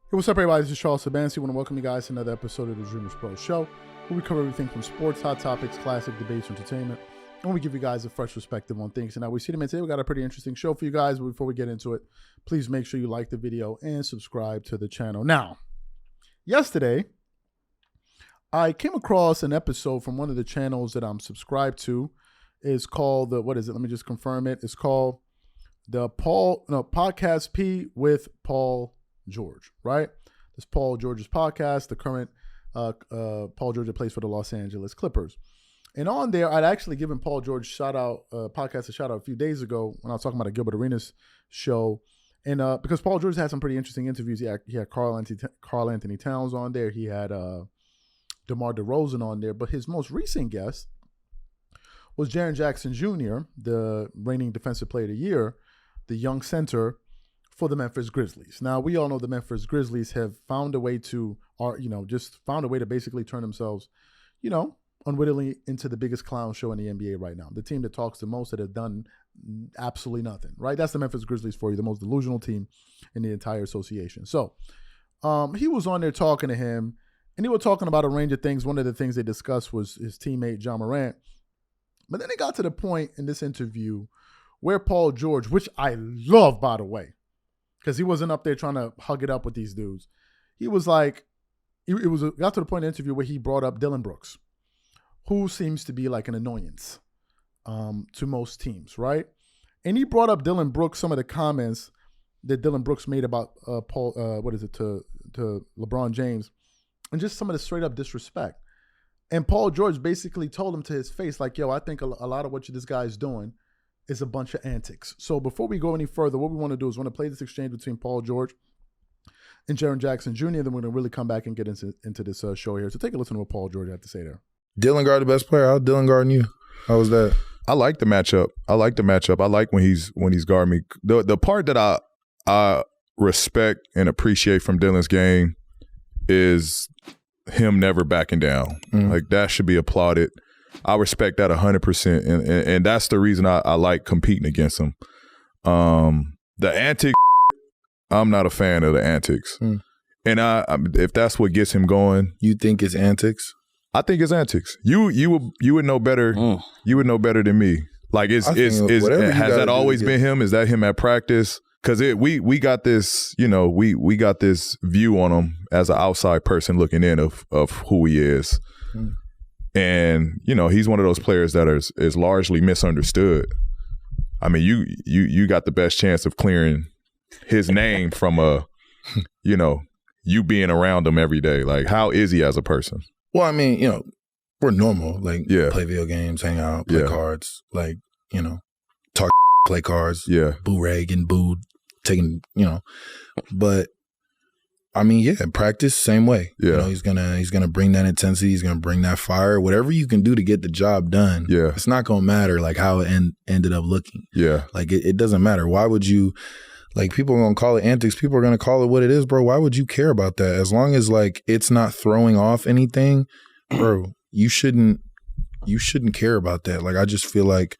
Hey, what's up, everybody? This is Charles Sabansi. I want to welcome you guys to another episode of the Dreamerspro Show, where we cover everything from sports, hot topics, classic debates, entertainment, and we give you guys a fresh perspective on things. And now we see them and today we got a pretty interesting show for you guys. But before we get into it, please make sure you like the video and subscribe to the channel. Now, yesterday, I came across an episode from one of the channels that I'm subscribed to. It's called what is it? Let me just confirm it. It's called the Podcast P with Paul George, right? This Paul George's podcast, the current Paul George that plays for the Los Angeles Clippers. And on there, I'd actually given Paul George podcast a shout out a few days ago when I was talking about a Gilbert Arenas show. And because Paul George had some pretty interesting interviews. He had Carl Anthony Towns on there. He had DeMar DeRozan on there. But his most recent guest was Jaren Jackson Jr., the reigning Defensive Player of the Year, the young center for the Memphis Grizzlies. Now, we all know the Memphis Grizzlies have found a way to basically turn themselves, unwittingly into the biggest clown show in the NBA right now. The team that talks the most, that have done absolutely nothing, right? That's the Memphis Grizzlies for you, the most delusional team in the entire association. So he was on there talking to him, and they were talking about a range of things. One of the things they discussed was his teammate, Ja Morant. But then they got to the point in this interview where Paul George, which I love, by the way, because he wasn't up there trying to hug it up with these dudes. He was like, got to the point in the interview where he brought up Dillon Brooks, who seems to be like an annoyance to most teams, right? And he brought up Dillon Brooks, some of the comments that Dillon Brooks made about to LeBron James, and just some of the straight up disrespect. And Paul George basically told him to his face, like, yo, I think a lot of what this guy's doing is a bunch of antics. So before we go any further, what we want to do is want to play this exchange between Paul George and Jaren Jackson Jr., then we're going to really come back and get into this show here. So take a listen to what Paul George had to say there. Dillon guard the best player. How's Dillon guarding you? How was that? I like the matchup. I like when he's guarding me. The part that I respect and appreciate from Dillon's game is him never backing down. Like, that should be applauded. I respect that 100%, and that's the reason I like competing against him. The antics, I'm not a fan of the antics, and if that's what gets him going, you think it's antics? I think it's antics. You would know better. You would know better than me. Like, has that always been him? Is that him at practice? Because we got this, we got this view on him as an outside person looking in of who he is. And, he's one of those players that is largely misunderstood. I mean, you got the best chance of clearing his name from you being around him every day. Like, how is he as a person? Well, I mean, we're normal. Like, play video games, hang out, play cards, like, talk, play cards, boo rag and booed, taking, but I mean, practice, same way. He's gonna bring that intensity. He's gonna bring that fire. Whatever you can do to get the job done. It's not gonna matter like how it ended up looking. Like it doesn't matter. Why would you? Like, people are gonna call it antics. People are gonna call it what it is, bro. Why would you care about that? As long as like it's not throwing off anything, bro. You shouldn't care about that. Like, I just feel like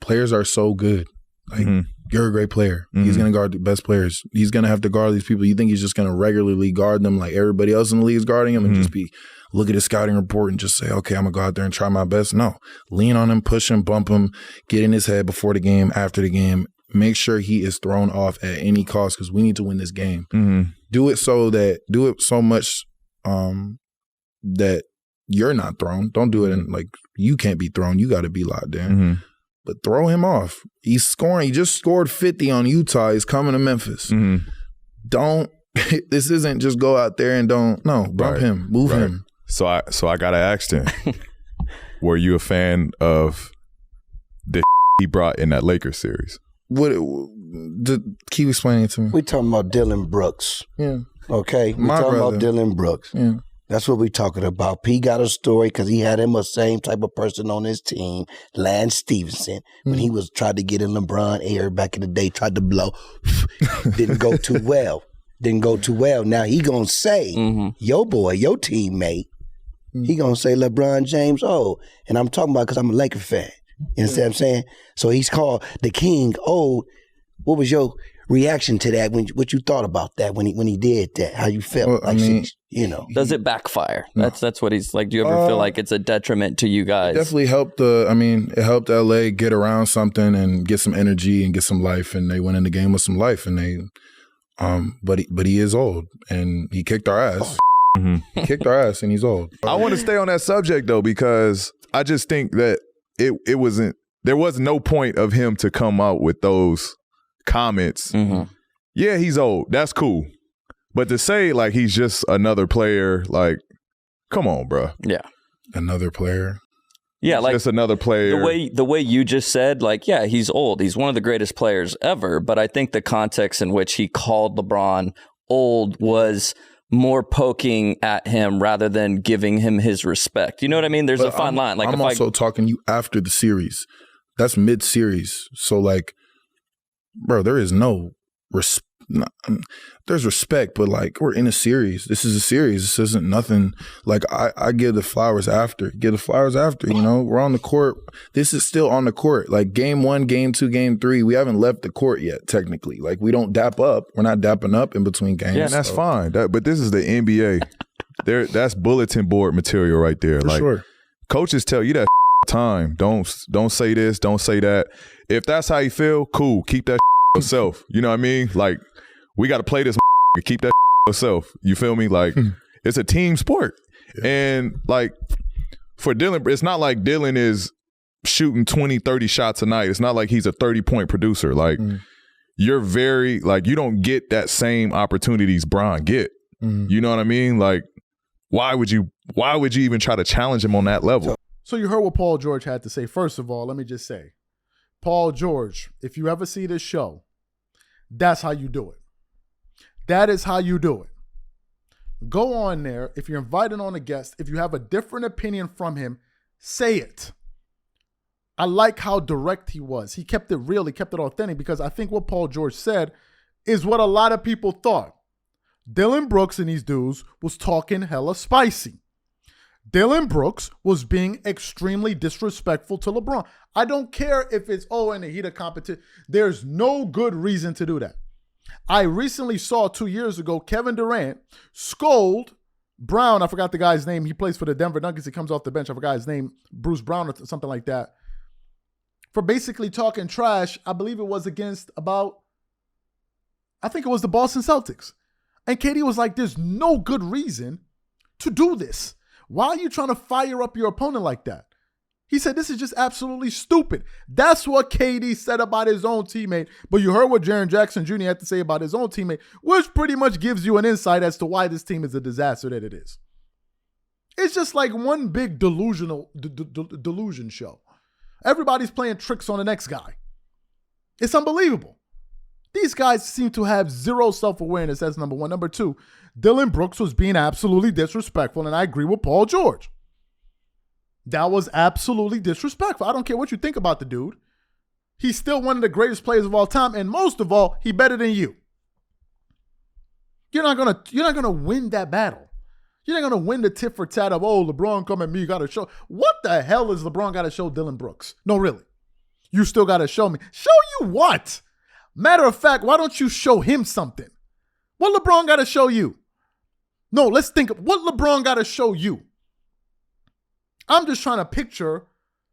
players are so good. Like, you're a great player. He's going to guard the best players. He's going to have to guard these people. You think he's just going to regularly guard them like everybody else in the league is guarding him and just look at his scouting report and just say, okay, I'm going to go out there and try my best? No. Lean on him, push him, bump him, get in his head before the game, after the game. Make sure he is thrown off at any cost because we need to win this game. Do it so much that you're not thrown. Don't do it in like you can't be thrown. You got to be locked in. But throw him off. He's scoring. He just scored 50 on Utah. He's coming to Memphis. Don't. This isn't just go out there and bump him, move him. So I gotta ask then. Were you a fan of the he brought in that Lakers series? Keep explaining it to me. We talking about Dillon Brooks. Yeah. Okay. We talking about Dillon Brooks. Yeah. That's what we talking about. P got a story because he had him a same type of person on his team, Lance Stevenson, when he was tried to get in LeBron air back in the day, tried to blow. Didn't go too well. Now he gonna say, your boy, your teammate, he gonna say LeBron James, and I'm talking about because I'm a Laker fan. You understand what I'm saying? So he's called the king. What was your reaction to that? What you thought about that when he did that? How you felt? Well, does it backfire? No. That's what he's like. Do you ever feel like it's a detriment to you guys? It definitely helped. It helped LA get around something and get some energy and get some life, and they went in the game with some life. And they, but he is old, and he kicked our ass. He kicked our ass, and he's old. I want to stay on that subject though, because I just think that it wasn't. There was no point of him to come out with those comments. Mm-hmm. Yeah, he's old. That's cool. But to say like he's just another player, like, come on, bro. Yeah. Another player. Yeah, like just another player. The way you just said, like, yeah, he's old. He's one of the greatest players ever. But I think the context in which he called LeBron old was more poking at him rather than giving him his respect. You know what I mean? There's a fine line. Like, I'm also talking to you after the series. That's mid-series. So, like, bro, there is no respect. There's respect, but like, we're in a series. This is a series. This isn't nothing. Like, I give the flowers after. You know, we're on the court. This is still on the court. Like, game 1, game 2, game 3, we haven't left the court yet, technically. Like, we don't dap up. We're not dapping up in between games. Yeah, and that's fine. But this is the NBA. That's bulletin board material right there. For sure. Coaches tell you that time. Don't say this. Don't say that. If that's how you feel, cool. Keep that yourself. You know what I mean? Like, we got to play this. Keep that yourself. You feel me? Like, it's a team sport. Yeah. And like, for Dillon, it's not like Dillon is shooting 20, 30 shots a night. It's not like he's a 30-point producer. Like, you're very, like, you don't get that same opportunities Bron get. You know what I mean? Like, why would you even try to challenge him on that level? So you heard what Paul George had to say. First of all, let me just say, Paul George, if you ever see this show, that's how you do it. That is how you do it. Go on there. If you're invited on a guest, if you have a different opinion from him, say it. I like how direct he was. He kept it real. He kept it authentic, because I think what Paul George said is what a lot of people thought. Dillon Brooks and these dudes was talking hella spicy. Dillon Brooks was being extremely disrespectful to LeBron. I don't care if it's, in the heat of competition. There's no good reason to do that. I recently saw 2 years ago Kevin Durant scold Brown. I forgot the guy's name. He plays for the Denver Nuggets. He comes off the bench. I forgot his name. Bruce Brown or something like that. For basically talking trash. I believe it was against I think it was the Boston Celtics. And KD was like, there's no good reason to do this. Why are you trying to fire up your opponent like that? He said, this is just absolutely stupid. That's what KD said about his own teammate. But you heard what Jaren Jackson Jr. had to say about his own teammate, which pretty much gives you an insight as to why this team is the disaster that it is. It's just like one big delusion show. Everybody's playing tricks on the next guy. It's unbelievable. These guys seem to have zero self-awareness. That's number one. Number two, Dillon Brooks was being absolutely disrespectful, and I agree with Paul George. That was absolutely disrespectful. I don't care what you think about the dude. He's still one of the greatest players of all time, and most of all, he better than you. You're not gonna win that battle. You're not gonna win the tit for tat of, LeBron come at me, gotta show. What the hell is LeBron gotta show Dillon Brooks? No, really. You still gotta show me. Show you what? Matter of fact, why don't you show him something? What LeBron gotta show you? No, let's think of what LeBron gotta show you. I'm just trying to picture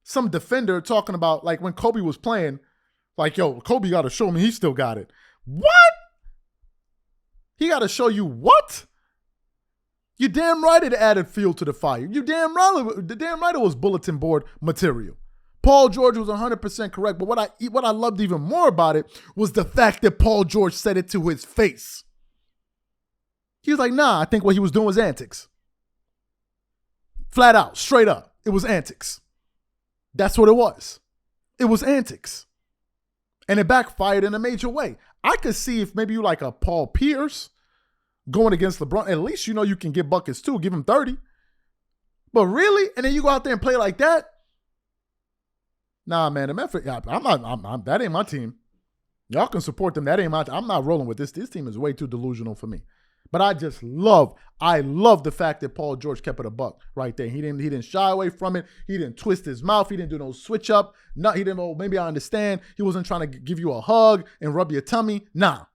some defender talking about, like, when Kobe was playing, like, Kobe got to show me he still got it. What? He got to show you what? You damn right it added fuel to the fire. You damn right it was bulletin board material. Paul George was 100% correct, but what I loved even more about it was the fact that Paul George said it to his face. He was like, nah, I think what he was doing was antics. Flat out, straight up, it was antics. That's what it was. It was antics. And it backfired in a major way. I could see if maybe you like a Paul Pierce going against LeBron. At least you know you can get buckets too. Give him 30. But really? And then you go out there and play like that? Nah, man. The Memphis, that ain't my team. Y'all can support them. That ain't my team. I'm not rolling with this. This team is way too delusional for me. But I love the fact that Paul George kept it a buck right there. He didn't shy away from it. He didn't twist his mouth. He didn't do no switch up. No, he didn't know, maybe I understand. He wasn't trying to give you a hug and rub your tummy. Nah.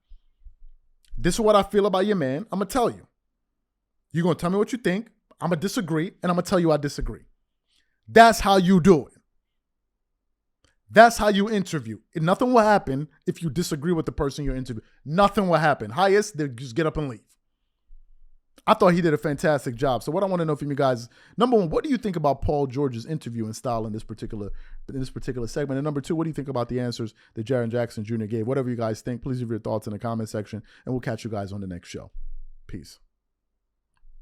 This is what I feel about your man. I'm going to tell you. You're going to tell me what you think. I'm going to disagree, and I'm going to tell you I disagree. That's how you do it. That's how you interview. Nothing will happen if you disagree with the person you're interviewing. Nothing will happen. Highest, they just get up and leave. I thought he did a fantastic job. So what I want to know from you guys, number one, what do you think about Paul George's interviewing style in this particular segment? And number two, what do you think about the answers that Jaren Jackson Jr. gave? Whatever you guys think, please leave your thoughts in the comment section, and we'll catch you guys on the next show. Peace.